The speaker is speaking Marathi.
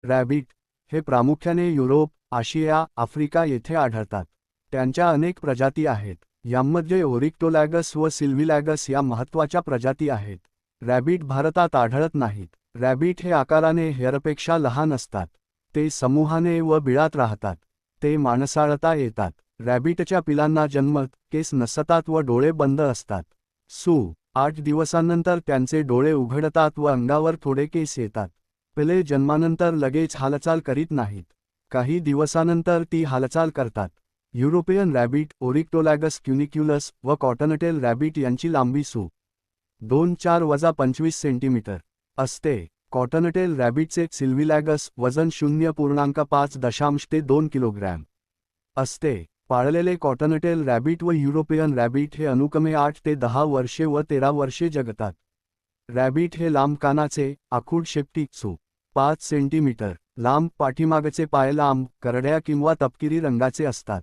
रॅबिट हे प्रामुख्याने युरोप, आशिया, आफ्रिका येथे आढळतात. त्यांच्या अनेक प्रजाती आहेत. यामध्ये ओरिक्टोलॅगस व सिल्व्हिलॅगस या महत्त्वाच्या प्रजाती आहेत. रॅबिट भारतात आढळत नाहीत. रॅबिट हे आकाराने हेरपेक्षा लहान असतात. ते समूहाने व बिळात राहतात. ते माणसाळता येतात. रॅबिटच्या पिलांना जन्मत केस नसतात व डोळे बंद असतात. 8 दिवसांनंतर त्यांचे डोळे उघडतात व अंगावर थोडे केस येतात. पिले जन्मानंतर लगेच हालचाल करीत नाहीत. काही दिवसानंतर ती हालचाल करतात. युरोपियन रॅबिट, ओरिक्टोलॅगस क्युनिक्युलस व कॉटनटेल रॅबिट यांची लांबी 2.4-25 सेंटीमीटर असते. कॉटनटेल रॅबिटचे सिल्व्हिलॅगस वजन 0.5 ते 2 किलोग्रॅम असते. पाळलेले कॉटनटेल रॅबिट व युरोपियन रॅबिट हे अनुक्रमे 8 ते 10 वर्षे व 13 वर्षे जगतात. रॅबिट हे लांब कानाचे, आखूड शेपटी 5 सेंटीमीटर लांब, पाठीमागचे पाय लांब, करड्या किंवा तपकिरी रंगाचे असतात.